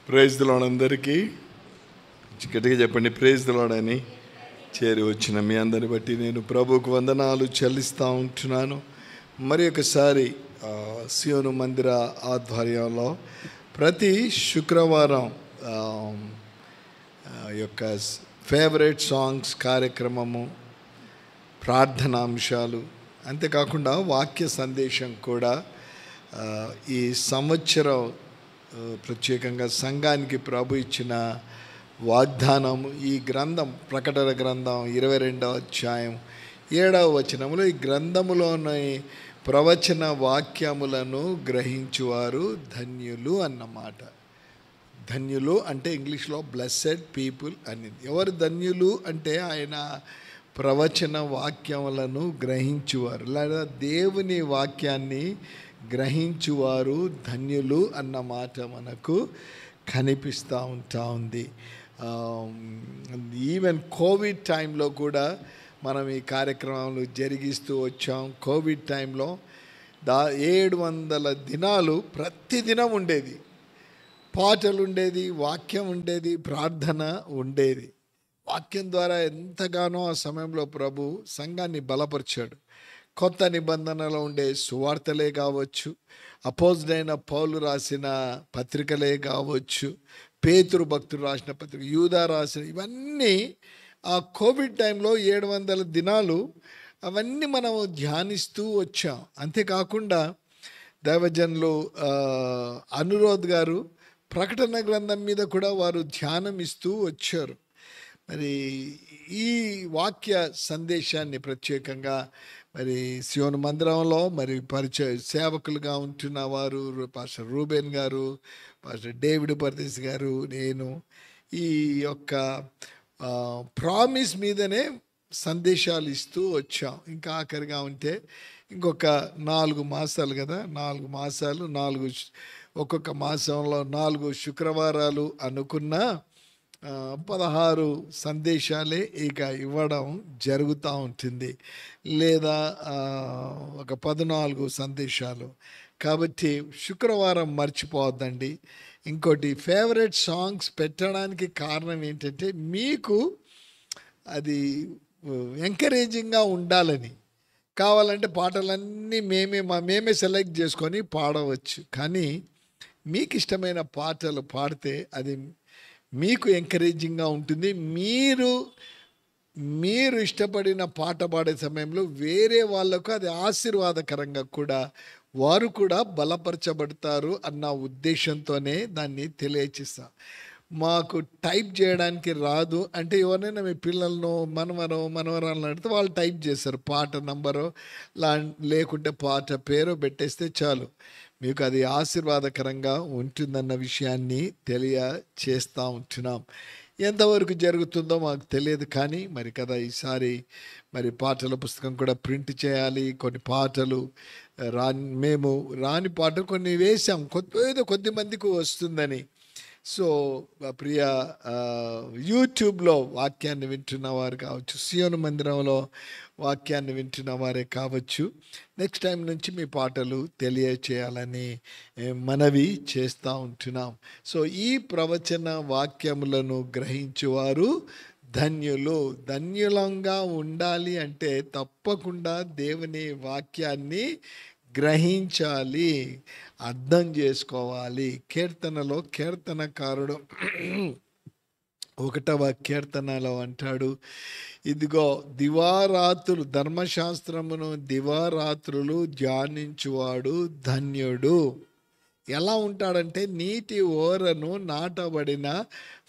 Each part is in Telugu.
ప్రైజ్ ది లార్డ్ అందరికీ గట్టిగా చెప్పండి, ప్రైజ్ ది లార్డ్ అని. చేరి వచ్చిన మీ అందరిని బట్టి నేను ప్రభువుకు వందనాలు చెల్లిస్తూ ఉంటున్నాను. మరి ఒకసారి సియోను మందిర ఆధ్వర్యంలో ప్రతి శుక్రవారం యొక్క ఫేవరెట్ సాంగ్స్ కార్యక్రమము, ప్రార్థనాంశాలు, అంతేకాకుండా వాక్య సందేశం కూడా ఈ సంవత్సరం ప్రత్యేకంగా సంఘానికి ప్రభు ఇచ్చిన వాగ్దానం. ఈ గ్రంథం, ప్రకటన గ్రంథం 22వ అధ్యాయం 7వ వచనములో ఈ గ్రంథములోని ప్రవచన వాక్యములను గ్రహించువారు ధన్యులు అన్నమాట. ధన్యులు అంటే ఇంగ్లీష్లో బ్లెస్సెడ్ పీపుల్ అని. ఎవరు ధన్యులు అంటే ఆయన ప్రవచన వాక్యములను గ్రహించువారు, లేదా దేవుని వాక్యాన్ని గ్రహించువారు ధన్యులు అన్న మాట మనకు కనిపిస్తూ ఉంది. ఈవెన్ కోవిడ్ టైంలో కూడా మనం ఈ కార్యక్రమాలు జరిగిస్తూ వచ్చాం. కోవిడ్ టైంలో 700 దినాలు ప్రతిదినం ఉండేది, పాటలు ఉండేది, వాక్యం ఉండేది, ప్రార్థన ఉండేది. వాక్యం ద్వారా ఎంతగానో ఆ సమయంలో ప్రభు సంఘాన్ని బలపరిచాడు. కొత్త నిబంధనలో ఉండే సువార్తలే కావచ్చు, అపోజిడైన పౌలు రాసిన పత్రికలే కావచ్చు, పేతురు భక్తుడు రాసిన పత్రిక, యూదా రాసిన, ఇవన్నీ ఆ కోవిడ్ టైంలో 700 దినాలు అవన్నీ మనం ధ్యానిస్తూ వచ్చాం. అంతేకాకుండా దైవజనులు అనురోధ్ గారు ప్రకటన గ్రంథం మీద కూడా వారు ధ్యానం ఇస్తూ వచ్చారు. మరి ఈ వాక్య సందేశాన్ని ప్రత్యేకంగా మరి సియోను మందిరంలో మరి పరిచయ సేవకులుగా ఉంటున్న వారు పాస్టర్ రూబెన్ గారు, పాస్టర్ డేవిడ్ పర్దేశ్ గారు, నేను ఈ యొక్క ప్రామిస్ మీదనే సందేశాలు ఇస్తూ వచ్చాం. ఇంకా ఆఖరిగా ఉంటే ఇంకొక 4 మాసాలు కదా, 4 మాసాలు, ఒక్కొక్క మాసంలో 4 శుక్రవారాలు అనుకున్నా 16 సందేశాలే ఇక ఇవ్వడం జరుగుతూ ఉంటుంది, లేదా ఒక 14 సందేశాలు. కాబట్టి శుక్రవారం మర్చిపోవద్దండి. ఇంకోటి, ఫేవరెట్ సాంగ్స్ పెట్టడానికి కారణం ఏంటంటే మీకు అది ఎంకరేజింగ్గా ఉండాలని. కావాలంటే పాటలన్నీ మేమే సెలెక్ట్ చేసుకొని పాడవచ్చు, కానీ మీకు ఇష్టమైన పాటలు పాడితే అది మీకు ఎంకరేజింగ్గా ఉంటుంది. మీరు ఇష్టపడిన పాట పాడే సమయంలో వేరే వాళ్ళకు అది ఆశీర్వాదకరంగా కూడా, వారు కూడా బలపరచబడతారు అన్న ఉద్దేశంతోనే దాన్ని తెలియచేస్తా. మాకు టైప్ చేయడానికి రాదు అంటే ఎవరైనా మీ పిల్లలను, మనవరాలను అడిగితే వాళ్ళు టైప్ చేస్తారు, పాట నంబరు లేకుంటే పాట పేరు పెట్టేస్తే చాలు, మీకు అది ఆశీర్వాదకరంగా ఉంటుందన్న విషయాన్ని తెలియచేస్తూ ఉంటున్నాం. ఎంతవరకు జరుగుతుందో మాకు తెలియదు, కానీ మరి కదా ఈసారి మరి పాటల పుస్తకం కూడా ప్రింట్ చేయాలి. కొన్ని పాటలు మేము రాని పాటలు కొన్ని వేసాం, ఏదో కొద్ది మందికి వస్తుందని. సో ప్రియ యూట్యూబ్లో వాక్యాన్ని వింటున్న వారు కావచ్చు, సియోను మందిరంలో వాక్యాన్ని వింటున్న వారే కావచ్చు, నెక్స్ట్ టైం నుంచి మీ పాటలు తెలియచేయాలని మనవి చేస్తూ ఉంటున్నాం. సో ఈ ప్రవచన వాక్యములను గ్రహించువారు ధన్యులు. ధన్యులంగా ఉండాలి అంటే తప్పకుండా దేవుని వాక్యాన్ని గ్రహించాలి, అర్థం చేసుకోవాలి. కీర్తనలో కీర్తనకారుడు 1వ కీర్తనలో అంటాడు, ఇదిగో దివారాత్రులు, ధర్మశాస్త్రమును దివారాత్రులు ధ్యానించువాడు ధన్యుడు. ఎలా ఉంటాడంటే నీటి ఓరను నాటబడిన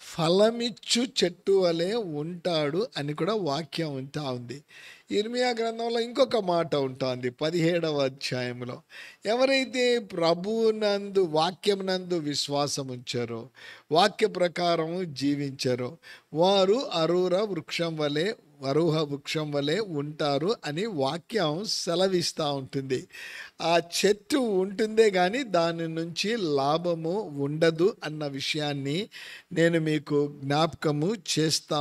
ఫలమిచ్చు చెట్టు వలె ఉంటాడు అని కూడా వాక్యం ఉంటా ఉంది. ఇర్మియా గ్రంథంలో ఇంకొక మాట ఉంటుంది 17వ అధ్యాయంలో, ఎవరైతే ప్రభువునందు వాక్యమునందు విశ్వాసం ఉంచారో, వాక్య ప్రకారం జీవించారో, వారు అరూర వృక్షం వలె వరుహ వృక్షం వలె ఉంటారు అని వాక్యం సెలవిస్తూ ఉంటుంది. ఆ చెట్టు ఉంటుందే కానీ దాని నుంచి లాభము ఉండదు అన్న విషయాన్ని నేను మీకు జ్ఞాపకము చేస్తూ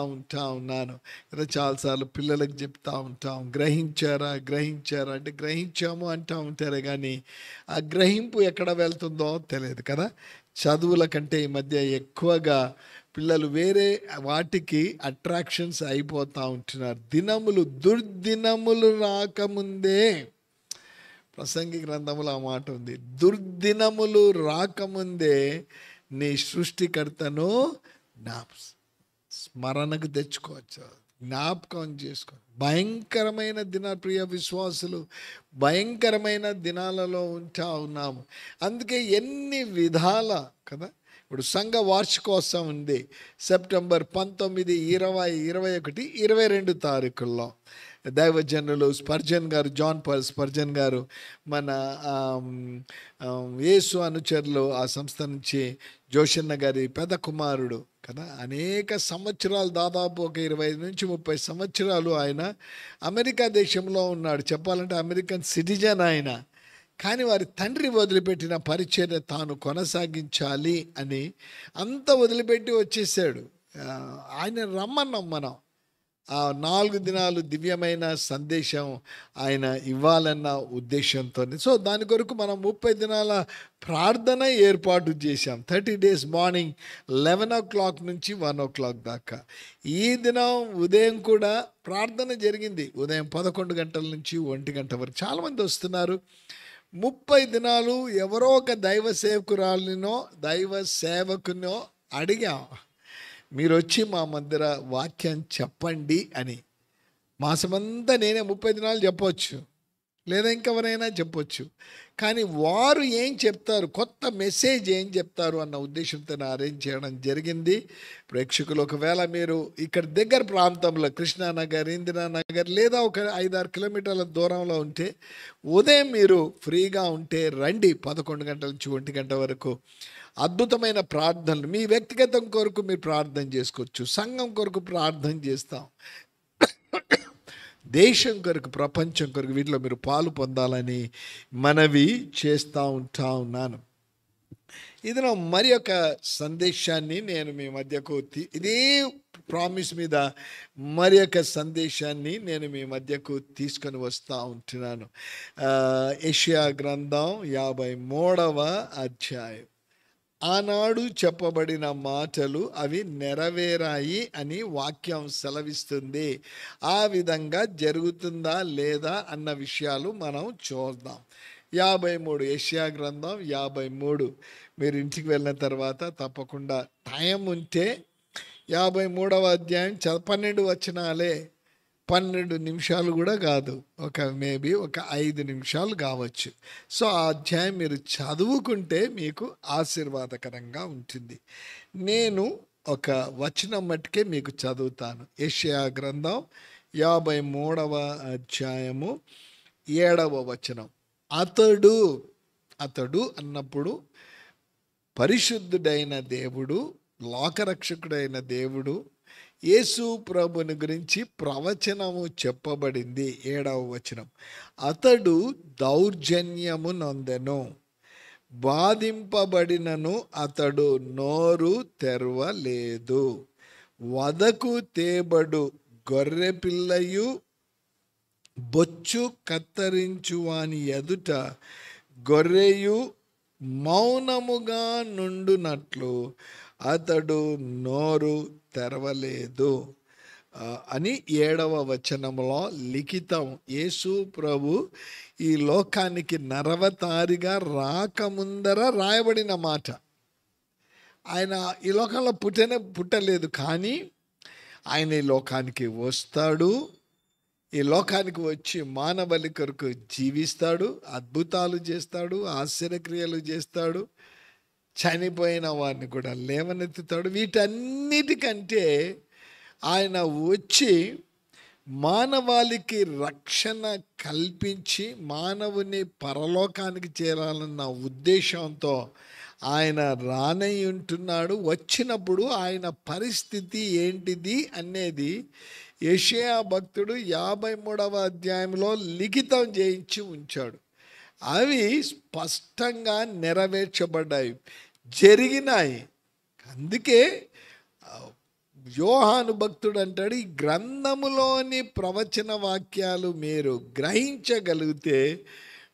ఉన్నాను కదా. చాలాసార్లు పిల్లలకు చెప్తా ఉంటాం, గ్రహించారా గ్రహించారా అంటే గ్రహించాము అంటూ ఉంటారే కానీ ఆ గ్రహింపు ఎక్కడ వెళ్తుందో తెలియదు కదా. చదువుల కంటే ఈ మధ్య ఎక్కువగా పిల్లలు వేరే వాటికి అట్రాక్షన్స్ అయిపోతూ ఉంటున్నారు. దుర్దినములు రాకముందే, ప్రసంగి గ్రంథములో ఆ మాట ఉంది, దుర్దినములు రాకముందే నీ సృష్టికర్తను స్మరణకు తెచ్చుకోవచ్చు, జ్ఞాపకం చేసుకో. భయంకరమైన ప్రియ విశ్వాసులు, భయంకరమైన దినాలలో ఉంటా ఉన్నాము. అందుకే ఎన్ని విధాల కదా. ఇప్పుడు సంఘ వార్షికోత్సవం ఉంది సెప్టెంబర్ 19, 20, 21, 22 తారీఖుల్లో. దైవజనులు స్పర్జన్ గారు, జాన్ పాల్ స్పర్జన్ గారు, మన యేసు అనుచరులు ఆ సంస్థ నుంచి జోషన్న గారి పెద్ద కుమారుడు కదా, అనేక సంవత్సరాలు, దాదాపు ఒక 25 నుంచి 30 సంవత్సరాలు ఆయన అమెరికా దేశంలో ఉన్నాడు. చెప్పాలంటే అమెరికన్ సిటిజన్ ఆయన. కానీ వారి తండ్రి వదిలిపెట్టిన పరిచర్య తాను కొనసాగించాలి అని అంత వదిలిపెట్టి వచ్చేసాడు. ఆయన రమ్మన్నాం మనం. ఆ 4 దినాలు దివ్యమైన సందేశం ఆయన ఇవ్వాలన్న ఉద్దేశంతో. సో దాని కొరకు మనం 30 దినాల ప్రార్థన ఏర్పాటు చేశాం. 30 days మార్నింగ్ 11 o'clock నుంచి 1 o'clock దాకా. ఈ దినం ఉదయం కూడా ప్రార్థన జరిగింది. ఉదయం 11 గంటల నుంచి 1 గంట వరకు చాలామంది వస్తున్నారు. 30 దినాలు ఎవరో ఒక దైవ సేవకురాలినో దైవ సేవకునో అడిగాం, మీరు వచ్చి మా మందిర వాక్యం చెప్పండి అని. మాసమంతా నేనే 30 దినాలు చెప్పవచ్చు, లేదా ఇంకెవరైనా చెప్పొచ్చు. కానీ వారు ఏం చెప్తారు, కొత్త మెసేజ్ ఏం చెప్తారు అన్న ఉద్దేశంతో అరేంజ్ చేయడం జరిగింది. ప్రేక్షకులు, ఒకవేళ మీరు ఇక్కడ దగ్గర ప్రాంతంలో కృష్ణానగర్, ఇందిరానగర్ లేదా ఒక 5-6 కిలోమీటర్ల దూరంలో ఉంటే ఉదయం మీరు ఫ్రీగా ఉంటే రండి. 11 గంటల నుంచి 1 గంట వరకు అద్భుతమైన ప్రార్థనలు. మీ వ్యక్తిగతం కొరకు మీరు ప్రార్థన చేసుకోవచ్చు, సంఘం కొరకు ప్రార్థన చేస్తాం, దేశం కొరకు, ప్రపంచం కొరకు, వీటిలో మీరు పాలు పొందాలని మనవి చేస్తూ ఉన్నాను. ఇది మరి ఒక సందేశాన్ని నేను మీ మధ్యకు ఇదే ప్రామిస్ మీద మరి ఒక సందేశాన్ని నేను మీ మధ్యకు తీసుకొని వస్తూ ఉంటున్నాను. యెషయా గ్రంథం 53వ అధ్యాయం. ఆనాడు చెప్పబడిన మాటలు అవి నెరవేరాయి అని వాక్యం సెలవిస్తుంది. ఆ విధంగా జరుగుతుందా లేదా అన్న విషయాలు మనం చూద్దాం. 53 యెషయా గ్రంథం 53. మీరు ఇంటికి వెళ్ళిన తర్వాత తప్పకుండా టైం ఉంటే 53వ అధ్యాయం 12 వచనాలే, 12 నిమిషాలు కూడా కాదు, మేబీ ఒక 5 నిమిషాలు కావచ్చు. సో ఆ అధ్యాయం మీరు చదువుకుంటే మీకు ఆశీర్వాదకరంగా ఉంటుంది. నేను ఒక వచనం మట్టుకే మీకు చదువుతాను. యెషయా గ్రంథం 53వ అధ్యాయము 7వ వచనం. అతడు అన్నప్పుడు పరిశుద్ధుడైన దేవుడు, లోకరక్షకుడైన దేవుడు, యేసు ప్రభుని గురించి ప్రవచనము చెప్పబడింది. 7వ వచనం. అతడు దౌర్జన్యము నొందెను, బాధింపబడినను అతడు నోరు తెరవలేదు. వదకు తేబడు గొర్రె పిల్లయు బొచ్చు కత్తరించువాని ఎదుట గొర్రెయు మౌనముగా నుండునట్లు అతడు నోరు తెరవలేదు అని 7వ వచనంలో లిఖితం. యేసు ప్రభు ఈ లోకానికి నరవతారిగా రాకముందర రాయబడిన మాట. ఆయన ఈ లోకంలో పుట్టలేదు, కానీ ఆయన ఈ లోకానికి వస్తాడు. ఈ లోకానికి వచ్చి మానవాళి కొరకు జీవిస్తాడు, అద్భుతాలు చేస్తాడు, ఆశ్చర్యక్రియలు చేస్తాడు, చనిపోయిన వారిని కూడా లేవనెత్తుతాడు. వీటన్నిటికంటే ఆయన వచ్చి మానవాళికి రక్షణ కల్పించి మానవుని పరలోకానికి చేరాలన్న ఉద్దేశంతో ఆయన రానై ఉంటున్నాడు. వచ్చినప్పుడు ఆయన పరిస్థితి ఏంటిది అనేది యెషయా భక్తుడు 53వ అధ్యాయంలో లిఖితం చేయించి ఉంచాడు. అవి స్పష్టంగా నెరవేర్చబడ్డాయి, జరిగినాయి. అందుకే యోహాను భక్తుడు అంటాడు, ఈ గ్రంథములోని ప్రవచన వాక్యాలు మీరు గ్రహించగలిగితే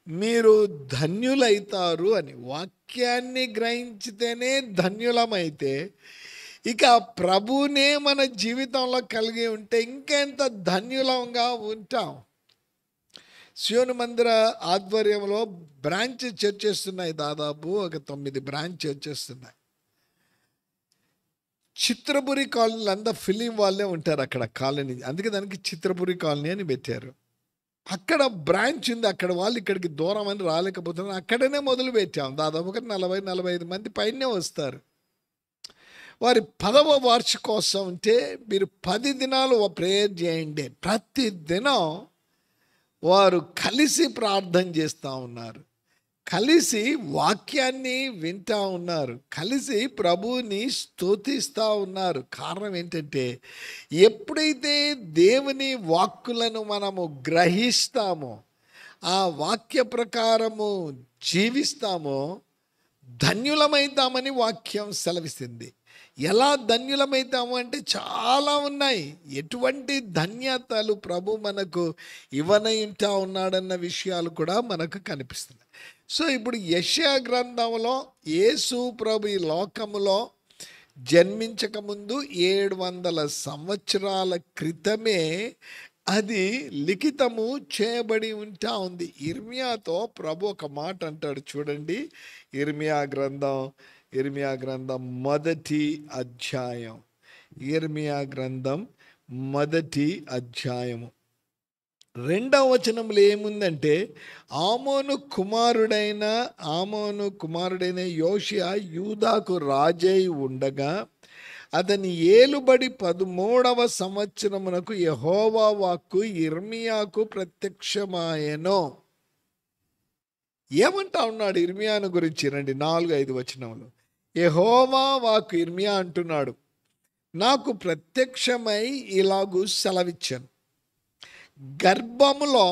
మీరు ధన్యులైతారు అని. వాక్యాన్ని గ్రహించితేనే ధన్యులమైతే ఇక ప్రభువునే మన జీవితంలో కలిగి ఉంటే ఇంకెంత ధన్యులంగా ఉంటాం. సియోను మందిర ఆధ్వర్యంలో బ్రాంచ్ చర్చెస్ ఉన్నాయి, దాదాపు ఒక 9 బ్రాంచ్ చర్చెస్ ఉన్నాయి. చిత్రపురి కాలనీలు అందరూ ఫిలిం వాళ్ళే ఉంటారు అక్కడ కాలనీ, అందుకే దానికి చిత్రపురి కాలనీ అని పెట్టారు. అక్కడ బ్రాంచ్ ఉంది, అక్కడ వాళ్ళు ఇక్కడికి దూరం అని రాలేకపోతున్నారు. అక్కడనే మొదలు పెట్టాం. దాదాపు ఒక 40-45 మంది పైనే వస్తారు. వారి 10వ వార్షికోత్సవం ఉంటే మీరు 10 దినాలు ప్రేయర్ చేయండి. ప్రతి దినం వారు కలిసి ప్రార్థన చేస్తూ ఉన్నారు, కలిసి వాక్యాన్ని వింటూ ఉన్నారు, కలిసి ప్రభువుని స్తుతిస్తూ ఉన్నారు. కారణం ఏంటంటే ఎప్పుడైతే దేవుని వాక్కులను మనము గ్రహిస్తామో, ఆ వాక్య ప్రకారము జీవిస్తామో ధన్యులమైతామని వాక్యం సెలవిస్తుంది. ఎలా ధన్యులమైతాము అంటే చాలా ఉన్నాయి. ఎటువంటి ధన్యతలు ప్రభు మనకు ఇవ్వనయింటా ఉన్నాడన్న విషయాలు కూడా మనకు కనిపిస్తున్నాయి. సో ఇప్పుడు యెషయా గ్రంథంలో యేసు ప్రభు ఈ లోకములో జన్మించకముందు 700 సంవత్సరాల క్రితమే అది లిఖితము చేయబడి ఉంటా ఉంది. ఇర్మియాతో ప్రభు ఒక మాట అంటాడు చూడండి. ఇర్మియా గ్రంథం మొదటి అధ్యాయం, ఇర్మియా గ్రంథం మొదటి అధ్యాయము 2వ వచనంలో ఏముందంటే, ఆమోను కుమారుడైన యోషియా యూదాకు రాజై ఉండగా అతని ఏలుబడి 13వ సంవత్సరమునకు యెహోవా వాక్కు ఇర్మియాకు ప్రత్యక్షమాయెను. ఏమంటా ఉన్నాడు ఇర్మియాను గురించి? రండి 4-5 వచనంలో యెహోవా వాక్కు ఇర్మియా అంటున్నాడు, నాకు ప్రత్యక్షమై ఇలాగూ సెలవిచ్చాను, గర్భములో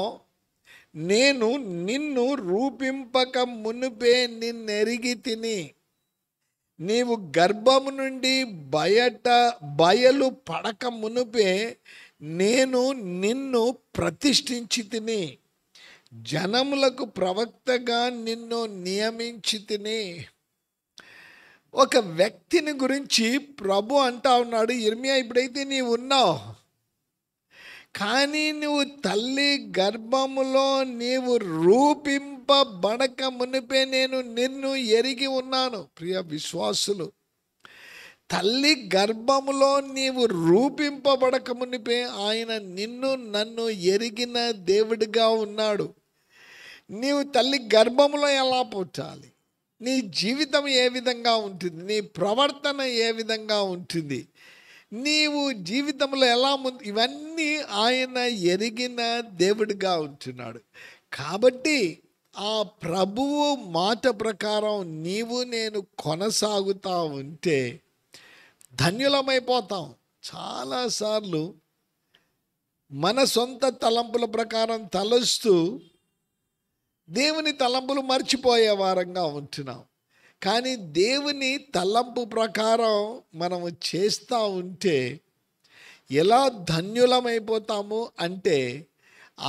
నేను నిన్ను రూపింపక మునుపే నిన్నెరిగి తిని, నీవు గర్భము నుండి బయలు పడక మునుపే నేను నిన్ను ప్రతిష్ఠించి తిని, జనములకు ప్రవక్తగా నిన్ను నియమించి తిని. ఒక వ్యక్తిని గురించి ప్రభు అంటా ఉన్నాడు, ఇర్మియా ఇప్పుడైతే నీవు ఉన్నావు, కానీ నువ్వు తల్లి గర్భములో నీవు రూపింపబడక మునిపే నేను నిన్ను ఎరిగి ఉన్నాను. ప్రియ విశ్వాసులు, తల్లి గర్భములో నీవు రూపింపబడక మునిపే ఆయన నిన్ను నన్ను ఎరిగిన దేవుడిగా ఉన్నాడు. నీవు తల్లి గర్భములో ఎలా పుట్టాలి, నీ జీవితం ఏ విధంగా ఉంటుంది, నీ ప్రవర్తన ఏ విధంగా ఉంటుంది, నీవు జీవితంలో ఎలా ఇవన్నీ ఆయన ఎరిగిన దేవుడిగా ఉంటున్నాడు. కాబట్టి ఆ ప్రభువు మాట ప్రకారం నీవు నేను కొనసాగుతూ ఉంటే ధన్యులమైపోతాం. చాలాసార్లు మన సొంత తలంపుల ప్రకారం తలస్తూ దేవుని తలంపులు మర్చిపోయే వారంగా ఉంటున్నాం. కానీ దేవుని తలంపు ప్రకారం మనము చేస్తూ ఉంటే ఎలా ధన్యులమైపోతాము అంటే,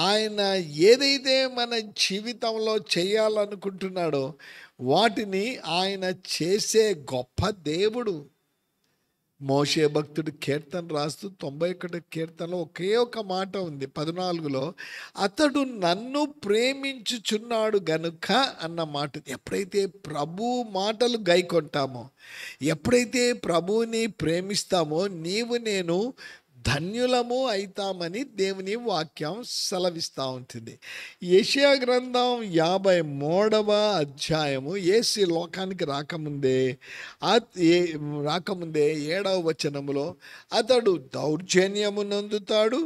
ఆయన ఏదైతే మన జీవితంలో చేయాలనుకుంటున్నాడో వాటిని ఆయన చేసే గొప్ప దేవుడు. మోషే భక్తుడు కీర్తన రాస్తూ 91 కీర్తనలో ఒకే ఒక మాట ఉంది 14లో, అతడు నన్ను ప్రేమించుచున్నాడు గనుక అన్న మాట. ఎప్పుడైతే ప్రభు మాటలు గైకొంటామో, ఎప్పుడైతే ప్రభువుని ప్రేమిస్తామో నీవు నేను ధన్యులము అవుతామని దేవుని వాక్యం సెలవిస్తూ ఉంటుంది. యెషయా గ్రంథం 53వ అధ్యాయము యేసు లోకానికి రాకముందే 7వ వచనములో, అతడు దౌర్జన్యము నందుతాడు,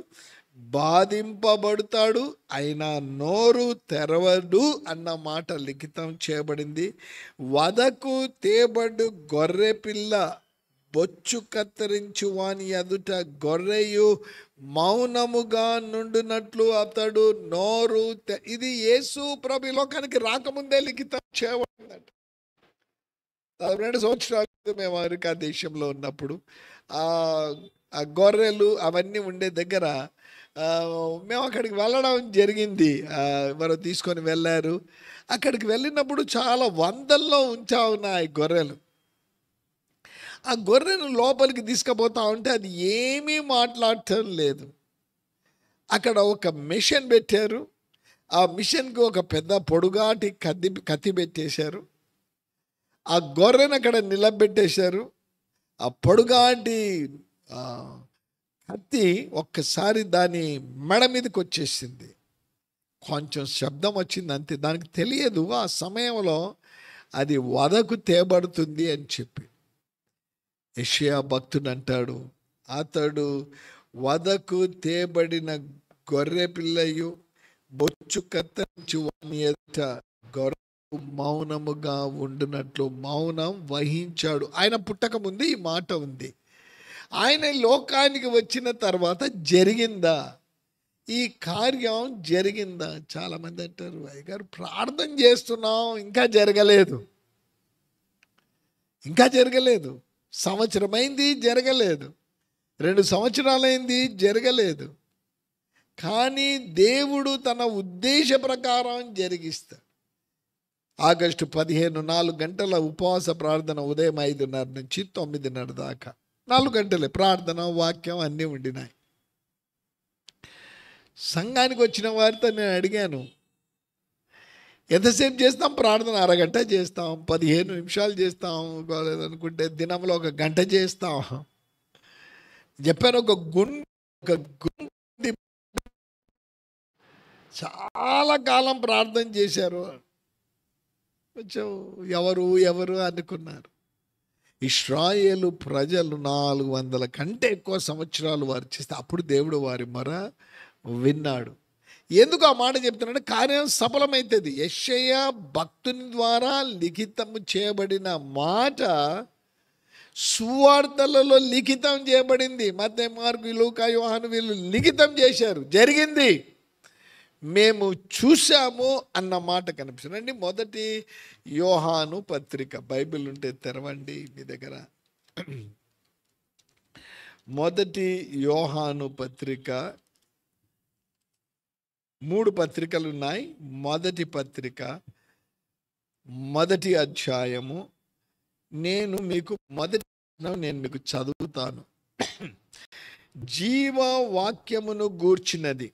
బాధింపబడతాడు, అయినా నోరు తెరవడు అన్న మాట లిఖితం చేయబడింది. వదకు తేబడు గొర్రె పిల్ల బొచ్చు కత్తిరించు వాని ఎదుట గొర్రెయు మౌనముగా నుండినట్లు అతడు నోరు ఇది యేసు ప్రభు లోకానికి రాకముందే లిఖితం చేయబడిందట. 2 సంవత్సరాల క్రితం మేము అమెరికా దేశంలో ఉన్నప్పుడు ఆ గొర్రెలు అవన్నీ ఉండే దగ్గర మేము అక్కడికి వెళ్ళడం జరిగింది. ఎవరో తీసుకొని వెళ్ళారు. అక్కడికి వెళ్ళినప్పుడు చాలా వందల్లో ఉంచా ఉన్నాయి గొర్రెలు. ఆ గొర్రెను లోపలికి తీసుకుపోతా ఉంటే అది ఏమీ మాట్లాడటం లేదు. అక్కడ ఒక మిషన్ పెట్టారు. ఆ మిషన్కి ఒక పెద్ద పొడుగాటి కత్తి పెట్టేశారు. ఆ గొర్రెను అక్కడ నిలబెట్టేశారు. ఆ పొడుగాటి కత్తి ఒక్కసారి దాని మెడ మీదకి వచ్చేసింది. కొంచెం శబ్దం వచ్చింది అంతే. దానికి తెలియదు ఆ సమయంలో అది వదకు తేబడుతుంది అని చెప్పి. యెషయా భక్తుడు అంటాడు, అతడు వదకు తేబడిన గొర్రె పిల్లయు బొచ్చు కత్తిరించు వాని ఎదుట గొర్రె మౌనముగా ఉండునట్లు మౌనం వహించాడు. ఆయన పుట్టక ముందు ఈ మాట ఉంది. ఆయన లోకానికి వచ్చిన తర్వాత జరిగిందా ఈ కార్యం? జరిగిందా? చాలామంది అంటారు, అయ్యగారు ప్రార్థన చేస్తున్నాం, ఇంకా జరగలేదు. సంవత్సరమైంది, జరగలేదు. 2 సంవత్సరాలైంది, జరగలేదు. కానీ దేవుడు తన ఉద్దేశ ప్రకారం జరిగిస్తాడు. ఆగస్టు 15 4 గంటల ఉపవాస ప్రార్థన, ఉదయం 5:30 నుంచి 9:30 దాకా 4 గంటలే ప్రార్థన, వాక్యం అన్నీ ఉండినాయి. సంఘానికి వచ్చిన వారితో నేను అడిగాను, ఎంతసేపు చేస్తాం ప్రార్థన? అరగంట చేస్తాం, 15 నిమిషాలు చేస్తాం, అనుకుంటే దినంలో 1 గంట చేస్తాం చెప్పాను. ఒక గుండి చాలా కాలం ప్రార్థన చేశారు. కొంచెం ఎవరు అనుకున్నారు. ఇశ్రాయేలు ప్రజలు 400 కంటే ఎక్కువ సంవత్సరాలు వారు చేస్తే అప్పుడు దేవుడు వారి మొర విన్నాడు. ఎందుకు ఆ మాట చెప్తున్నాడు? కార్యం సఫలమైతుంది. యెషయా భక్తుని ద్వారా లిఖితము చేయబడిన మాట సువార్తలలో లిఖితం చేయబడింది. మత్తయి, మార్కు, లూకా, యోహాను వీళ్ళు లిఖితం చేశారు. జరిగింది, మేము చూసాము అన్న మాట కనిపిస్తుంది. మొదటి యోహాను పత్రిక, బైబిల్ ఉంటే తెరవండి మీ దగ్గర. మొదటి యోహాను పత్రిక, 3 పత్రికలు ఉన్నాయి. మొదటి పత్రిక, మొదటి అధ్యాయము. నేను మీకు చదువుతాను. జీవవాక్యమును గూర్చినది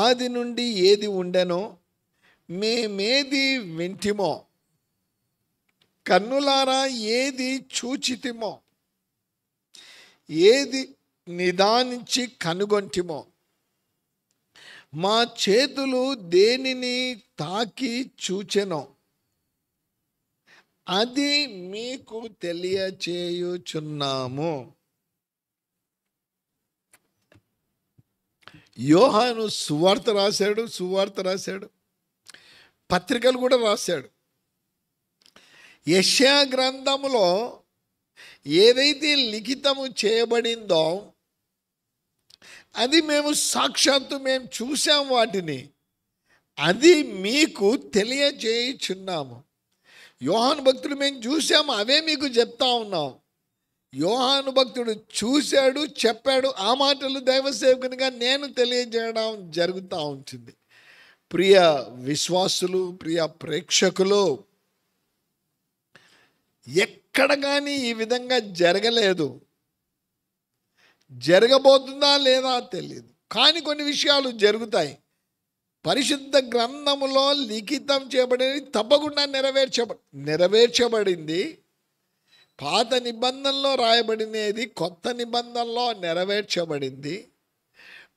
ఆది నుండి ఏది ఉండెనో మేమేది వింటిమో, కన్నులారా ఏది చూచితిమో, ఏది నిదానించి కనుగొంటిమో, మా చేతులు దేనిని తాకి చూచెనో అది మీకు తెలియచేయుచున్నాము. యోహాను సువార్త రాశాడు, పత్రికలు కూడా రాశాడు. యెషయా గ్రంథములో ఏదైతే లిఖితము చేయబడిందో అది మేము సాక్షాత్తు చూసాం, వాటిని అది మీకు తెలియజేయుచున్నాము. యోహాను భక్తుడు మేము చూసాము, అవే మీకు చెప్తా ఉన్నాం. యోహాను భక్తుడు చూశాడు, చెప్పాడు. ఆ మాటలు దైవ సేవకునిగా నేను తెలియజేయడం జరుగుతూ ఉంటుంది. ప్రియ విశ్వాసులు, ప్రియ ప్రేక్షకులు, ఎక్కడ కానీ ఈ విధంగా జరగలేదు. జరగబోతుందా లేదా తెలియదు, కానీ కొన్ని విషయాలు జరుగుతాయి. పరిశుద్ధ గ్రంథములో లిఖితం చేయబడినది తప్పకుండా నెరవేర్చబడింది. పాత నిబంధనలో రాయబడినది కొత్త నిబంధనలో నెరవేర్చబడింది.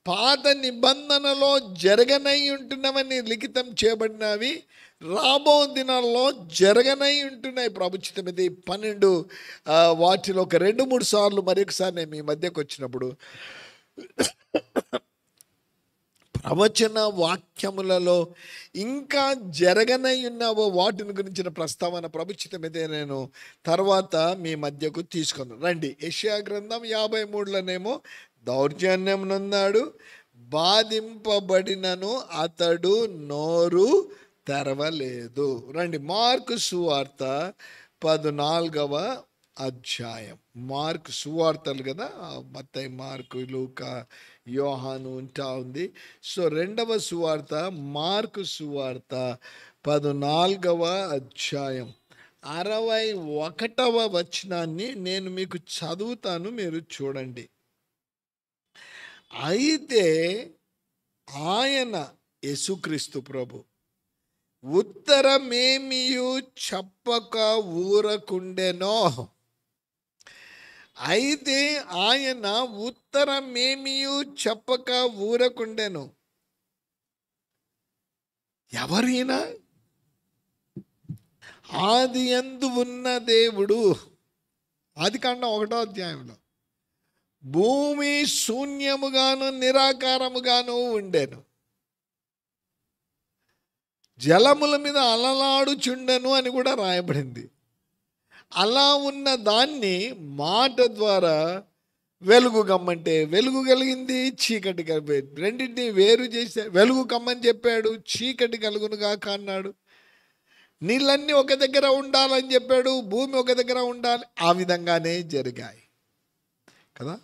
పాత నిబంధనలో జరగనై ఉంటున్నవని లిఖితం చేయబడినవి రాబో దినాల్లో జరగనై ఉంటున్నాయి. ప్రభుత్వమిది 12 వాటిలో ఒక 2-3 సార్లు మరొకసారి నేను మీ మధ్యకు వచ్చినప్పుడు ప్రవచన వాక్యములలో ఇంకా జరగనై ఉన్నావో వాటిని గురించిన ప్రస్తావన ప్రభుత్వమైతే నేను తర్వాత మీ మధ్యకు తీసుకున్నాను. రండి, యెషయా గ్రంథం 53లోనేమో దౌర్జన్యమునున్నాడు, బాధింపబడినను అతడు నోరు తెరవలేదు. రండి, మార్కు సువార్త 14వ అధ్యాయం. మార్కు సువార్తలు కదా, మత్తయి, మార్కు, లూకా, యోహాను ఉంటా ఉంది. సో రెండవ సువార్త మార్కు సువార్త 14వ అధ్యాయం 61వ వచనాన్ని నేను మీకు చదువుతాను, మీరు చూడండి. అయితే ఆయన యేసుక్రీస్తు ప్రభు ఉత్తరమేమియు చెప్పక ఊరకుండెనో. అయితే ఆయన ఉత్తరమేమియు చెప్పక ఊరకుండెను. ఎవరైనా ఆది యందు ఉన్న దేవుడు, ఆదికాండం 1వ అధ్యాయంలో, భూమి శూన్యముగాను నిరాకారముగాను ఉండెను, జలముల మీద అలలాడుచుండెను అని కూడా రాయబడింది. అలా ఉన్న దాన్ని మాట ద్వారా వెలుగు కమ్మంటే వెలుగు కలిగింది, చీకటి కలిపేది. రెండింటిని వేరు చేసే వెలుగు కమ్మని చెప్పాడు, చీకటి కలుగునుగాక అన్నాడు. నీళ్ళన్నీ ఒక దగ్గర ఉండాలని చెప్పాడు, భూమి ఒక దగ్గర ఉండాలి. ఆ విధంగానే జరిగాయి కదా.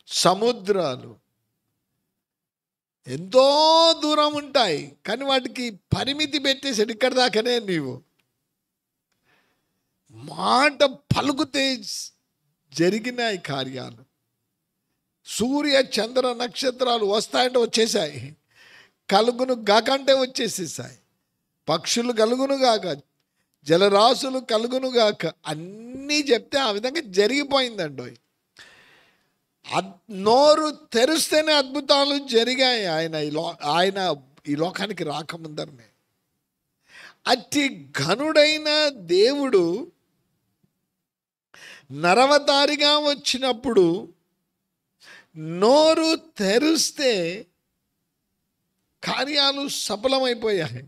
సముద్రాలు ఎంతో దూరం ఉంటాయి, కానీ వాటికి పరిమితి పెట్టేసాడు, ఇక్కడ దాకానే నీవు. మాట పలుకుతే జరిగినాయి కార్యాలు. సూర్య చంద్ర నక్షత్రాలు వస్తాయంటే వచ్చేసాయి, కలుగును గాక అంటే వచ్చేసేసాయి. పక్షులు కలుగును గాక, జలరాశులు కలుగును గాక, అన్నీ చెప్తే ఆ విధంగా జరిగిపోయిందండి. నోరు తెరిస్తేనే అద్భుతాలు జరిగాయి. ఆయన ఈ లోకానికి రాకముందరనే. అతి ఘనుడైన దేవుడు నరవతారిగా వచ్చినప్పుడు నోరు తెరిస్తే కార్యాలు సఫలమైపోయాయి.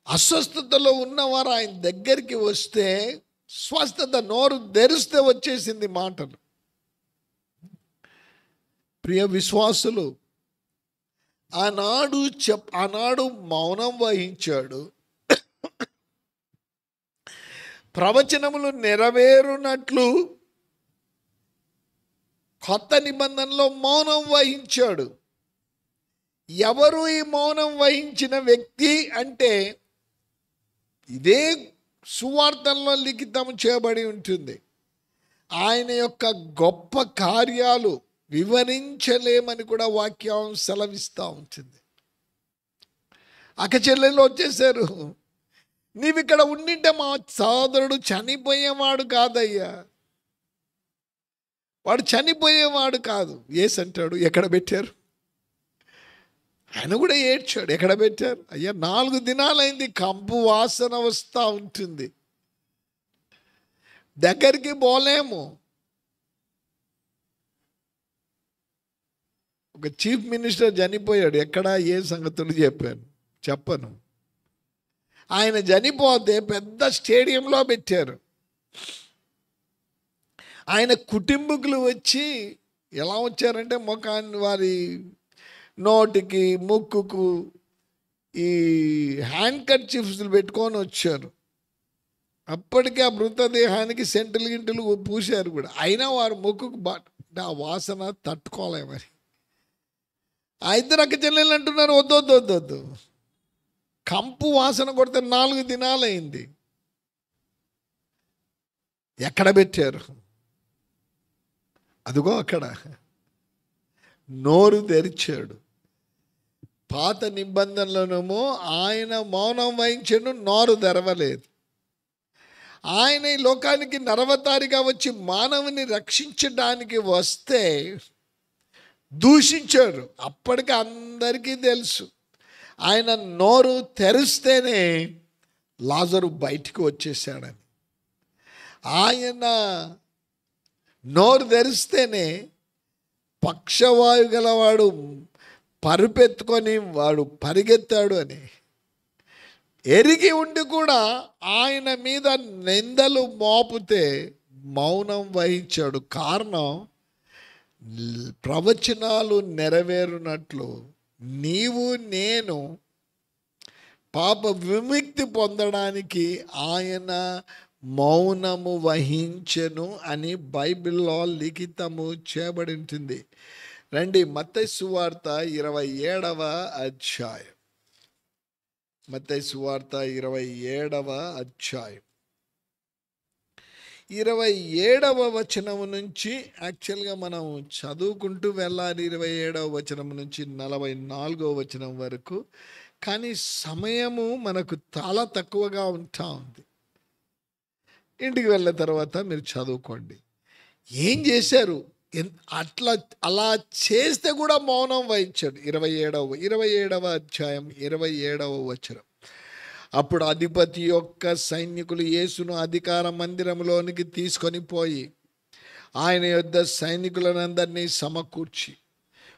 అస్వస్థతలో ఉన్నవారు ఆయన దగ్గరికి వస్తే స్వస్థత, నోరు తెరిస్తే వచ్చేసింది మాటలు. ప్రియ విశ్వాసులు, ఆనాడు మౌనం వహించాడు. ప్రవచనములు నెరవేరునట్లు కొత్త నిబంధనలో మౌనం వహించాడు. ఎవరు ఈ మౌనం వహించిన వ్యక్తి అంటే, ఇదే సువార్తల్లో లిఖితం చేయబడి ఉంటుంది. ఆయన యొక్క గొప్ప కార్యాలు వివరించలేమని కూడా వాక్యం సెలవిస్తూ ఉంటుంది. అక్కచెల్లెలు వచ్చేసారు, నీవు ఇక్కడ ఉండింటే మా సోదరుడు చనిపోయేవాడు కాదయ్యా, వాడు చనిపోయేవాడు కాదు. యేసు అంటాడు, ఎక్కడ పెట్టారు? ఆయన కూడా ఏడ్చాడు, ఎక్కడ పెట్టారు? అయ్యా 4 దినాలైంది, కంపు వాసన వస్తూ ఉంటుంది, దగ్గరికి పోలేము. ఒక చీఫ్ మినిస్టర్ చనిపోయాడు, ఎక్కడ ఏ సంగతులు చెప్పను. ఆయన చనిపోతే పెద్ద స్టేడియంలో పెట్టారు. ఆయన కుటుంబకులు వచ్చి ఎలా వచ్చారంటే, ముఖాన్ని, వారి నోటికి, ముక్కుకు ఈ హ్యాండ్ కర్చీఫ్స్లు పెట్టుకొని వచ్చారు. అప్పటికే ఆ మృతదేహానికి సెంటులు గింటలు పూశారు కూడా, అయినా వారు ముక్కుకు ఆ వాసన తట్టుకోలేమని. ఆ ఇద్దరు అక్క చెల్లెలు అంటున్నారు, వద్దు, కంపు వాసన కొడితే 4 దినాలైంది. ఎక్కడ పెట్టారు? అదిగో అక్కడ. నోరు తెరిచాడు. పాత నిబంధనలోనేమో ఆయన మౌనం వహించాడు, నోరు తెరవలేదు. ఆయన ఈ లోకానికి నరవతారిగా వచ్చి మానవుని రక్షించడానికి వస్తే దూషించారు. అప్పటికి అందరికీ తెలుసు, ఆయన నోరు తెరిస్తేనే లాజరు బయటికి వచ్చేసాడని. ఆయన నోరు తెరిస్తేనే పక్షవాయు గలవాడు పరుపెత్తుకొని వాడు పరిగెత్తాడు అని ఎరిగి ఉండి కూడా ఆయన మీద నిందలు మోపితే మౌనం వహించాడు. కారణం, ప్రవచనాలు నెరవేరునట్లు నీవు నేను పాప విముక్తి పొందడానికి ఆయన మౌనము వహించెను అని బైబిల్లో లిఖితము చేయబడి ఉంటుంది. రండి, మత్తయి సువార్త 27వ అధ్యాయం. మత్తయి సువార్త 27వ అధ్యాయం 27వ వచనం నుంచి యాక్చువల్గా మనం చదువుకుంటూ వెళ్ళాలి. 27వ వచనం నుంచి 44వ వచనం వరకు. కానీ సమయము మనకు చాలా తక్కువగా ఉంటా ఉంది. ఇంటికి వెళ్ళిన తర్వాత మీరు చదువుకోండి. ఏం చేశారు? అలా చేస్తే కూడా మౌనం వహించాడు. 27వ అధ్యాయం 27వ వచనం. అప్పుడు అధిపతి యొక్క సైనికులు యేసును అధికార మందిరంలోనికి తీసుకొని పోయి ఆయన యొద్ద సైనికులనందరినీ సమకూర్చి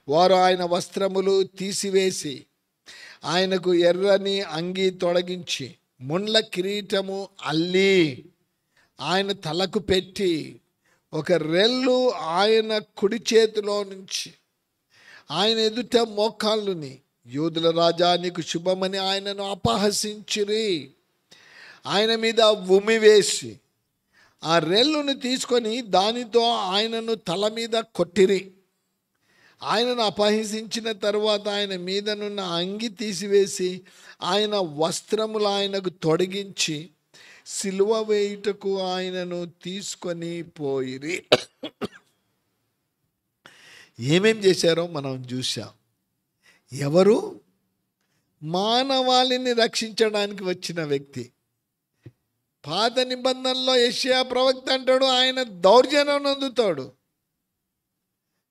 వారు ఆయన వస్త్రములు తీసివేసి ఆయనకు ఎర్రని అంగీ తొలగించి ముండ్ల కిరీటము అల్లి ఆయన తలకు పెట్టి ఒక రెల్లు ఆయన కుడి చేతిలో నుంచి ఆయన ఎదుట మోకాళ్ళుని, యూదుల రాజా నీకు శుభమని ఆయనను అపహసించిరి. ఆయన మీద ఉమివేసి ఆ రెల్లును తీసుకొని దానితో ఆయనను తల మీద కొట్టిరి. ఆయనను అపహసించిన తరువాత ఆయన మీదనున్న అంగి తీసివేసి ఆయన వస్త్రములు ఆయనకు తొడిగించి సిలువ వేయుటకు ఆయనను తీసుకొని పోయిరి. ఏమేం చేశారో మనం చూసాం. ఎవరు? మానవాళిని రక్షించడానికి వచ్చిన వ్యక్తి. పాత నిబంధనలో యెషయా ప్రవక్త అంటాడు ఆయన దౌర్జన్యం నందుతాడు,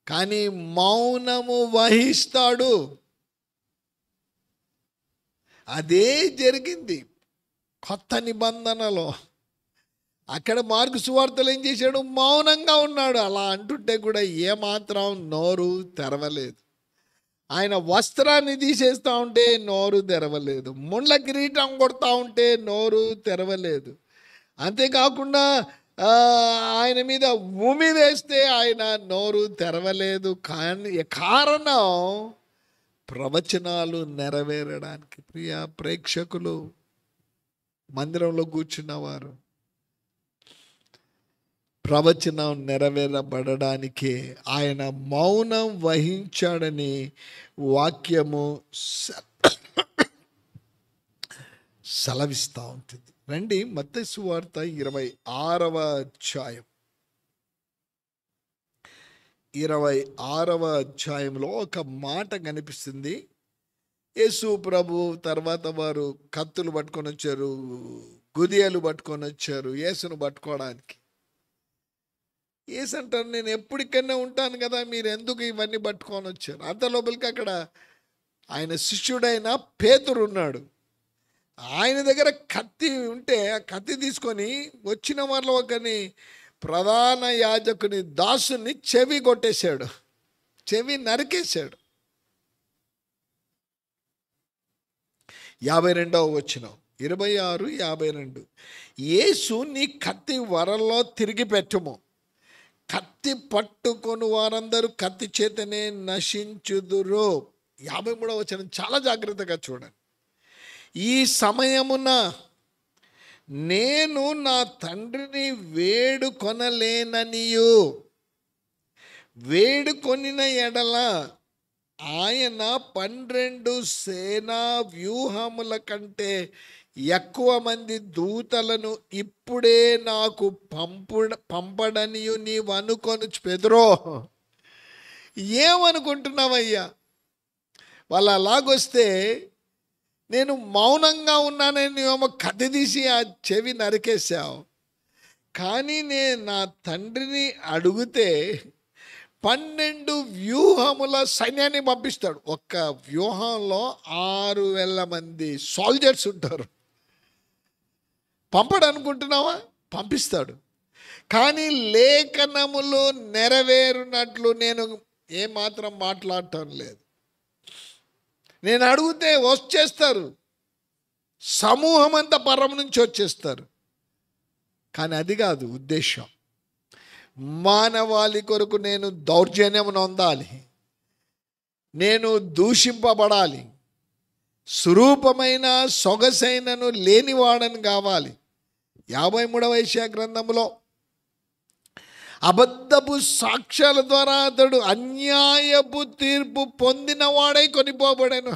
కానీ మౌనము వహిస్తాడు. అదే జరిగింది కొత్త నిబంధనలో. అక్కడ మార్కు సువార్తలు ఏం చేశాడు? మౌనంగా ఉన్నాడు. అలా అంటుంటే కూడా ఏమాత్రం నోరు తెరవలేదు. ఆయన వస్త్రాన్ని తీసేస్తూ ఉంటే నోరు తెరవలేదు. ముండ్ల కిరీటం కొడతా ఉంటే నోరు తెరవలేదు. అంతేకాకుండా ఆయన మీద ఉమి వేస్తే ఆయన నోరు తెరవలేదు. కానీ కారణం ప్రవచనాలు నెరవేరడానికి. ప్రియ ప్రేక్షకులు, మందిరంలో కూర్చున్నవారు, ప్రవచనం నెరవేరబడడానికే ఆయన మౌనం వహించాడని వాక్యము సెలవిస్తూ ఉంటుంది. రండి, మత్తయి సువార్త 26వ అధ్యాయం 26వ అధ్యాయంలో ఒక మాట కనిపిస్తుంది. యేసు ప్రభు తర్వాత వారు కత్తులు పట్టుకొని వచ్చారు, గుదియలు పట్టుకొని వచ్చారు యేసును పట్టుకోవడానికి. యేసు అంటారు, నేను ఎప్పటికన్నా ఉంటాను కదా, మీరు ఎందుకు ఇవన్నీ పట్టుకొని వచ్చారు? అంత లోపలికి అక్కడ ఆయన శిష్యుడైన పేతురు ఉన్నాడు. ఆయన దగ్గర కత్తి ఉంటే ఆ కత్తి తీసుకొని వచ్చిన వాళ్ళ ఒకని ప్రధాన యాజకుని దాసుని చెవి కొట్టేశాడు, చెవి నరికేశాడు. 52వ వచనం 26-52. యేసు నీ కత్తి వరల్లో తిరిగి పెట్టుము, కత్తి పట్టుకొని వారందరూ కత్తి చేతనే నశించుదురు. 53వ వచనం చాలా జాగ్రత్తగా చూడండి. ఈ సమయమున నేను నా తండ్రిని వేడుకొనలేననియు వేడుకొనిన ఎడల ఆయన 12 సేనా వ్యూహముల కంటే ఎక్కువ మంది దూతలను ఇప్పుడే నాకు పంపడనియు నీవు అనుకొని పెదరో. ఏమనుకుంటున్నావయ్యా? వాళ్ళు అలాగొస్తే నేను మౌనంగా ఉన్నానని ఏమో కత్తి తీసి ఆ చెవి నరికేశావు. కానీ నేను నా తండ్రిని అడిగితే 12 వ్యూహముల సైన్యాన్ని పంపిస్తాడు. ఒక్క వ్యూహంలో 6,000 మంది సోల్జర్స్ ఉంటారు. పంపడు అనుకుంటున్నావా? పంపిస్తాడు. కానీ లేఖనములు నెరవేరునట్లు నేను ఏమాత్రం మాట్లాడటం లేదు. నేను అడిగితే వచ్చేస్తారు, సమూహం అంతా పరం నుంచి వచ్చేస్తారు. కానీ అది కాదు ఉద్దేశం. మానవాళి కొరకు నేను దౌర్జన్యం నొందాలి, నేను దూషింపబడాలి, స్వరూపమైన సొగసైనను లేనివాడని కావాలి. 53వ యెషయా గ్రంథంలో అబద్ధపు సాక్ష్యాల ద్వారా అతడు అన్యాయపు తీర్పు పొందినవాడై కొనిపోబడెను.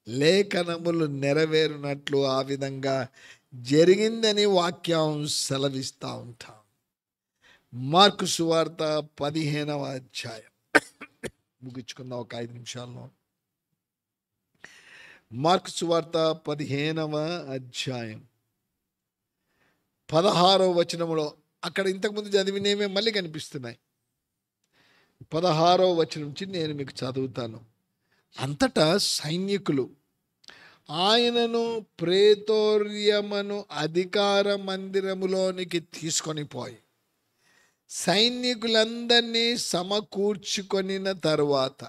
లేఖనములు నెరవేరునట్లు ఆ విధంగా జరిగిందని వాక్యం సెలవిస్తూ ఉంటాం. మార్కు సువార్త 15వ అధ్యాయం ముగించుకుందాం ఒక 5 నిమిషాల్లో. మార్కు సువార్త 15వ అధ్యాయం 16వ వచనంలో, అక్కడ ఇంతకుముందు చదివినవే మళ్ళీ కనిపిస్తున్నాయి. 16వ వచనం నుంచి నేను మీకు చదువుతాను. అంతటా సైనికులు ఆయనను ప్రేతోర్యమను అధికార మందిరములోనికి తీసుకొని పోయి సైనికులందరినీ సమకూర్చుకొనిన తరువాత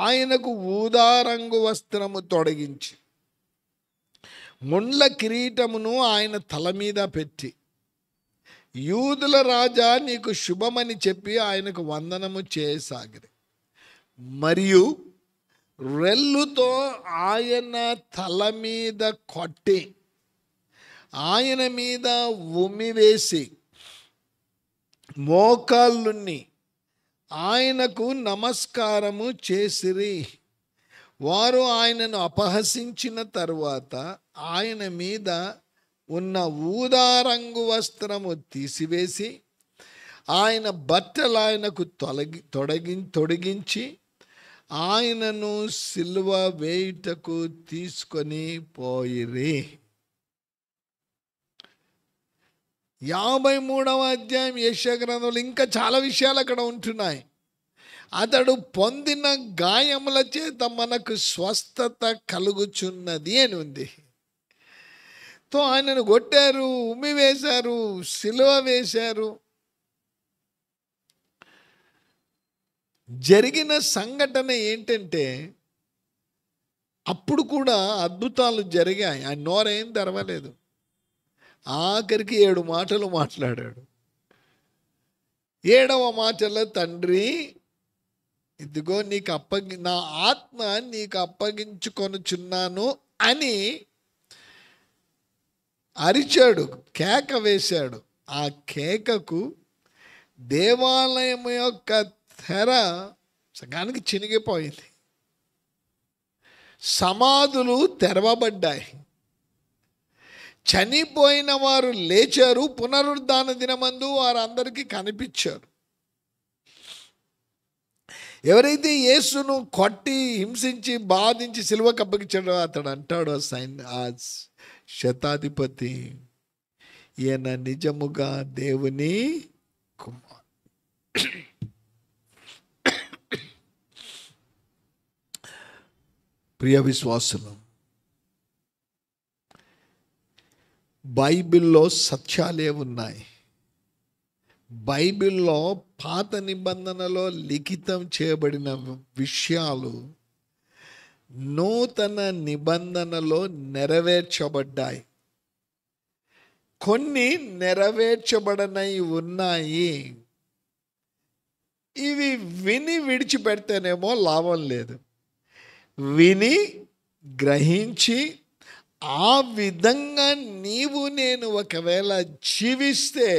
ఆయనకు ఊదా రంగు వస్త్రము తొడిగించి ముండ్ల కిరీటమును ఆయన తల మీద పెట్టి, యూదుల రాజా నీకు శుభమని చెప్పి ఆయనకు వందనము చేయసాగిరి. మరియు రెల్లుతో ఆయన తల మీద కొట్టి ఆయన మీద ఉమ్మివేసి మోకాళ్ళుని ఆయనకు నమస్కారము చేసిరి. వారు ఆయనను అపహసించిన తరువాత ఆయన మీద ఉన్న ఊదారంగు వస్త్రము తీసివేసి ఆయన బట్టలు ఆయనకు తొడిగించి ఆయనను సిలువ వేయుటకు తీసుకొని పోయిరి. 53వ అధ్యాయం యెషయా గ్రంథంలో ఇంకా చాలా విషయాలు అక్కడ ఉంటున్నాయి. అతడు పొందిన గాయముల చేత మనకు స్వస్థత కలుగుచున్నది అని ఉంది. తో ఆయనను కొట్టారు, ఉమ్మి వేశారు, సిలువ వేశారు. జరిగిన సంఘటన ఏంటంటే అప్పుడు కూడా అద్భుతాలు జరిగాయి. ఆయన నోరేం తెరవలేదు. ఆఖరికి 7 మాటలు మాట్లాడాడు. 7వ మాటలో, తండ్రి ఇదిగో నీకు నా ఆత్మ నీకు అప్పగించుకొనుచున్నాను అని అరిచాడు, కేక వేశాడు. ఆ కేకకు దేవాలయం యొక్క తెర సగానికి చినిగిపోయింది. సమాధులు తెరవబడ్డాయి. చనిపోయిన వారు లేచారు. పునరుద్ధాన దినమందు వారందరికీ కనిపించారు. ఎవరైతే యేసును కొట్టి హింసించి బాధించి సిలువకు అప్పగించాడో అతడు అంటాడు, ఆ శతాధిపతి, ఈయన నిజముగా దేవుని కుమారుడు. ప్రియ విశ్వాసులు, బైబిల్లో సత్యాలే ఉన్నాయి. బైబిల్లో పాత నిబంధనలో లిఖితం చేయబడిన విషయాలు నూతన నిబంధనలో నెరవేర్చబడ్డాయి. కొన్ని నెరవేర్చబడనై ఉన్నాయి. ఇవి విని విడిచిపెడితేనేమో లాభం లేదు. విని గ్రహించి ఆ విధంగా నీవు నేను ఒకవేళ జీవిస్తే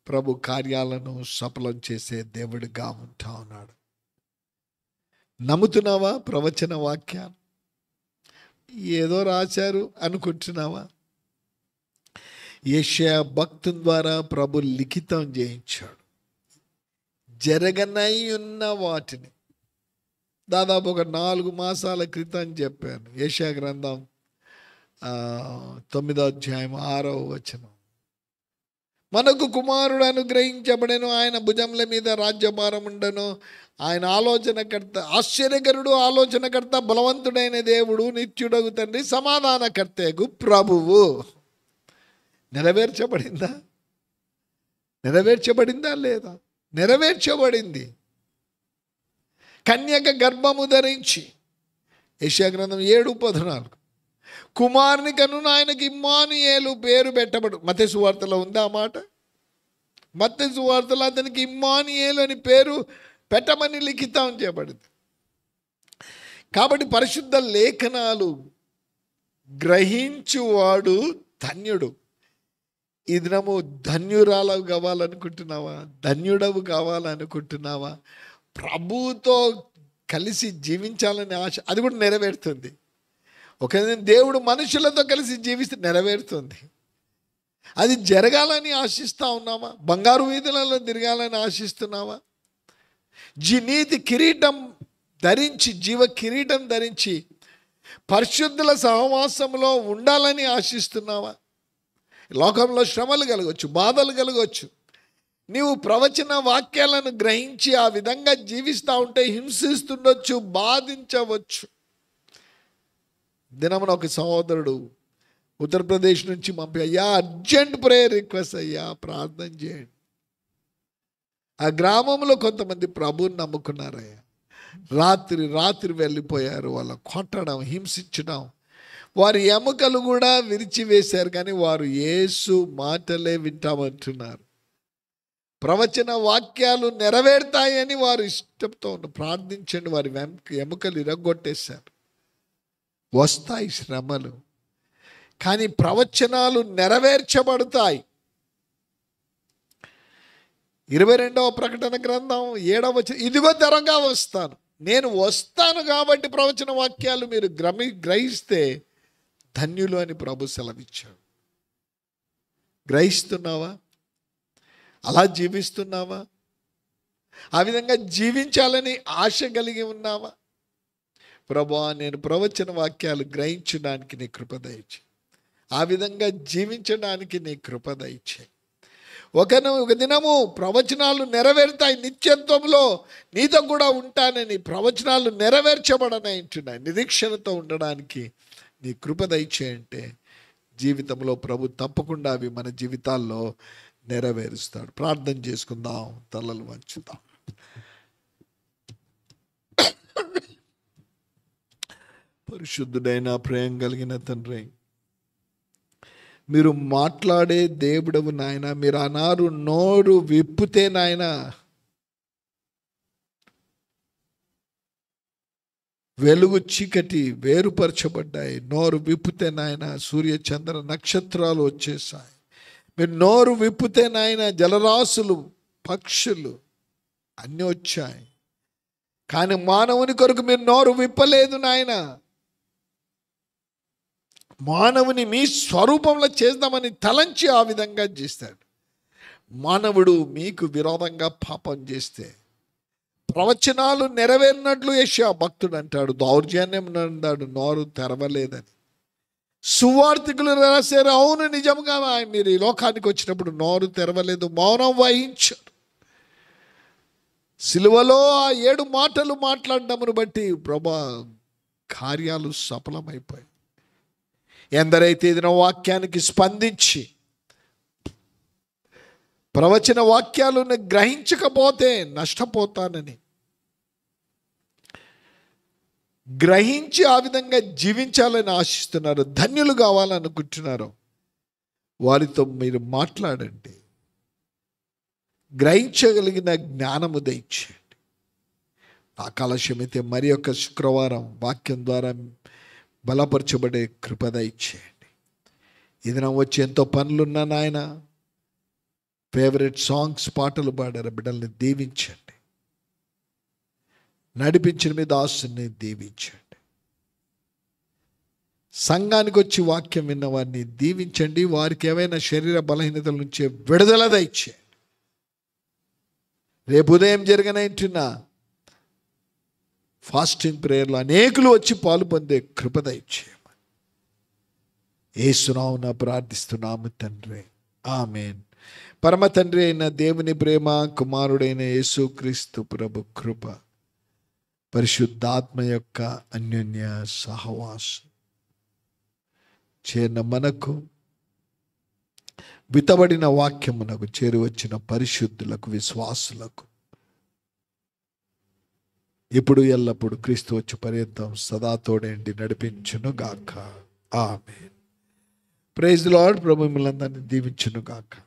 ప్రభు కార్యాలను సఫలం చేసే దేవుడిగా ఉంటా ఉన్నాడు. నమ్ముతున్నావా? ప్రవచన వాక్యాలు ఏదో రాశారు అనుకుంటున్నావా? యెషయా భక్తుని ద్వారా ప్రభు లిఖితం చేయించాడు. జరగనై ఉన్న వాటిని దాదాపు ఒక 4 మాసాల క్రితం చెప్పాను. యెషయా గ్రంథం 9వ అధ్యాయం 6వ వచనం, మనకు కుమారుడు అనుగ్రహించబడెను, ఆయన భుజముల మీద రాజ్యభారం ఉండను, ఆయన ఆలోచనకర్త, ఆశ్చర్యకరుడు, ఆలోచనకర్త, బలవంతుడైన దేవుడు, నిత్యుడగు తండ్రి, సమాధానకర్తకు ప్రభువు. నెరవేర్చబడిందా? నెరవేర్చబడిందా లేదా? నెరవేర్చబడింది. కన్యక గర్భము ధరించి, యెషయా గ్రంథం 7:14, కుమారుని కనున ఆయనకి ఇమ్మానుయేలు పేరు పెట్టబడు. మత్తయి సువార్తలో ఉందా ఆ మాట? మత్తయి సువార్తలో అతనికి ఇమ్మానుయేలు అని పేరు పెట్టమని లిఖితం చేయబడింది. కాబట్టి పరిశుద్ధ లేఖనాలు గ్రహించువాడు ధన్యుడు. ఈ దినము ధన్యురాలు కావాలనుకుంటున్నావా? ధన్యుడవు కావాలనుకుంటున్నావా? ప్రభువుతో కలిసి జీవించాలని ఆశ, అది కూడా నెరవేరుతుంది. ఒక దేవుడు మనుషులతో కలిసి జీవిస్తే నెరవేరుతుంది. అది జరగాలని ఆశిస్తూ ఉన్నావా? బంగారు వీధులలో తిరగాలని ఆశిస్తున్నావా? నీతి కిరీటం ధరించి, జీవ కిరీటం ధరించి పరిశుద్ధుల సహవాసంలో ఉండాలని ఆశిస్తున్నావా? లోకంలో శ్రమలు కలగవచ్చు, బాధలు కలగవచ్చు. నీవు ప్రవచన వాక్యాలను గ్రహించి ఆ విధంగా జీవిస్తూ ఉంటే హింసిస్తుండొచ్చు, బాధించవచ్చు. దినమున ఒక సహోదరుడు ఉత్తరప్రదేశ్ నుంచి పంపి, అయ్యా అర్జెంట్ ప్రేయర్ రిక్వెస్ట్, అయ్యా ప్రార్థన చేయండి. ఆ గ్రామంలో కొంతమంది ప్రభువుని నమ్ముకున్నారయ్యా. రాత్రి వెళ్ళిపోయారు. వాళ్ళ కొట్టడం, హింసించడం, వారి ఎముకలు కూడా విరిచివేశారు. కానీ వారు యేసు మాటలే వింటామంటున్నారు. ప్రవచన వాక్యాలు నెరవేరుతాయని వారు ఇష్టంతో ప్రార్థించండి. వారి ఎముకలు ఇరగొట్టేశారు. వస్తాయి శ్రమలు, కానీ ప్రవచనాలు నెరవేర్చబడతాయి. 22వ ప్రకటన గ్రంథం 7వ వచనం, ఇదిగో త్వరగా వస్తాను. నేను వస్తాను కాబట్టి ప్రవచన వాక్యాలు మీరు గ్రహిస్తే ధన్యులు అని ప్రభు సెలవిచ్చాడు. గ్రహిస్తున్నావా? అలా జీవిస్తున్నావా? ఆ విధంగా జీవించాలని ఆశ కలిగి ఉన్నావా? ప్రభువా, నేను ప్రవచన వాక్యాలు గ్రహించడానికి నీ కృప దయచేయి. ఆ విధంగా జీవించడానికి నీ కృప దయచేయి. ఒక దినము ప్రవచనాలు నెరవేరుతాయి. నిత్యత్వంలో నీతో కూడా ఉంటానని ప్రవచనాలు నెరవేర్చబడనై ఉంటున్నాయి. నిరీక్షణతో ఉండడానికి నీ కృప దయచేయంటే జీవితంలో ప్రభు తప్పకుండా అవి మన జీవితాల్లో నెరవేరుస్తాడు. ప్రార్థన చేసుకుందాం, తలలు వంచుదాం. పరిశుద్ధుడైన ప్రేమ కలిగిన తండ్రి, మీరు మాట్లాడే దేవుడవు నాయన. మీరు అన్నారు, నోరు విప్పితే నాయన వెలుగు చీకటి వేరుపరచబడ్డాయి. నోరు విప్పితే నాయన సూర్య చంద్ర నక్షత్రాలు వచ్చేసాయి. మీరు నోరు విప్పితే నాయన జలరాశులు, పక్షులు అన్నీ వచ్చాయి. కానీ మానవుని కొరకు మీరు నోరు విప్పలేదు నాయన. మానవుని మీ స్వరూపంలో చేద్దామని తలంచి ఆ విధంగా చేస్తాడు. మానవుడు మీకు విరోధంగా పాపం చేస్తే ప్రవచనాలు నెరవేరినట్లు యెషయా భక్తుడు అంటాడు, దౌర్జన్యం అన్నాడు, నోరు తెరవలేదని. సువార్తికులు రాశారు, అవును నిజంగా మీరు ఈ లోకానికి వచ్చినప్పుడు నోరు తెరవలేదు, మౌనం వహించారు. సిలువలో ఆ 7 మాటలు మాట్లాడటమును బట్టి ప్రభా కార్యాలు సఫలమైపోయాయి. ఎందరైతే ఏదైనా వాక్యానికి స్పందించి ప్రవచన వాక్యాలను గ్రహించకపోతే నష్టపోతానని గ్రహించి ఆ విధంగా జీవించాలని ఆశిస్తున్నారు, ధన్యులు కావాలనుకుంటున్నారు, వారితో మీరు మాట్లాడండి. గ్రహించగలిగిన జ్ఞానము దయచేయండి. నా కాలక్ష్యమైతే మరి యొక్క శుక్రవారం వాక్యం ద్వారా బలపరచబడే కృప దయచేయండి. ఇది నా వచ్చి ఎంతో పనులున్నా నాయన, ఫేవరెట్ సాంగ్స్ పాటలు పాడారు, బిడ్డల్ని దీవించండి. నడిపించిన మీ దాసుని దీవించండి. సంఘానికి వచ్చి వాక్యం విన్న వారిని దీవించండి. వారికి ఏవైనా శరీర బలహీనతల నుంచి విడుదల దయచేయండి. రేపు ఉదయం జరగనంటున్న ఫాస్టింగ్ ప్రేయర్లో అనేకులు వచ్చి పాలు పొందే కృప దయచేయమని యేసునామమున ప్రార్థిస్తున్నాము తండ్రి, ఆమేన్. పరమ తండ్రి అయిన దేవుని ప్రేమ, కుమారుడైన యేసుక్రీస్తు ప్రభు కృప, పరిశుద్ధాత్మ యొక్క అన్యోన్య సహవాసం చేరిన మనకు విత్తబడిన వాక్యమునకు చేరువచ్చిన పరిశుద్ధులకు, విశ్వాసులకు ఇప్పుడు ఎల్లప్పుడు క్రీస్తు వచ్చి పర్యంతం సదా తోడేండి నడిపించును గాక. ఆమేన్. Praise the Lord. ప్రభు మిమ్మల్ని అందరినీ దీవించును గాక.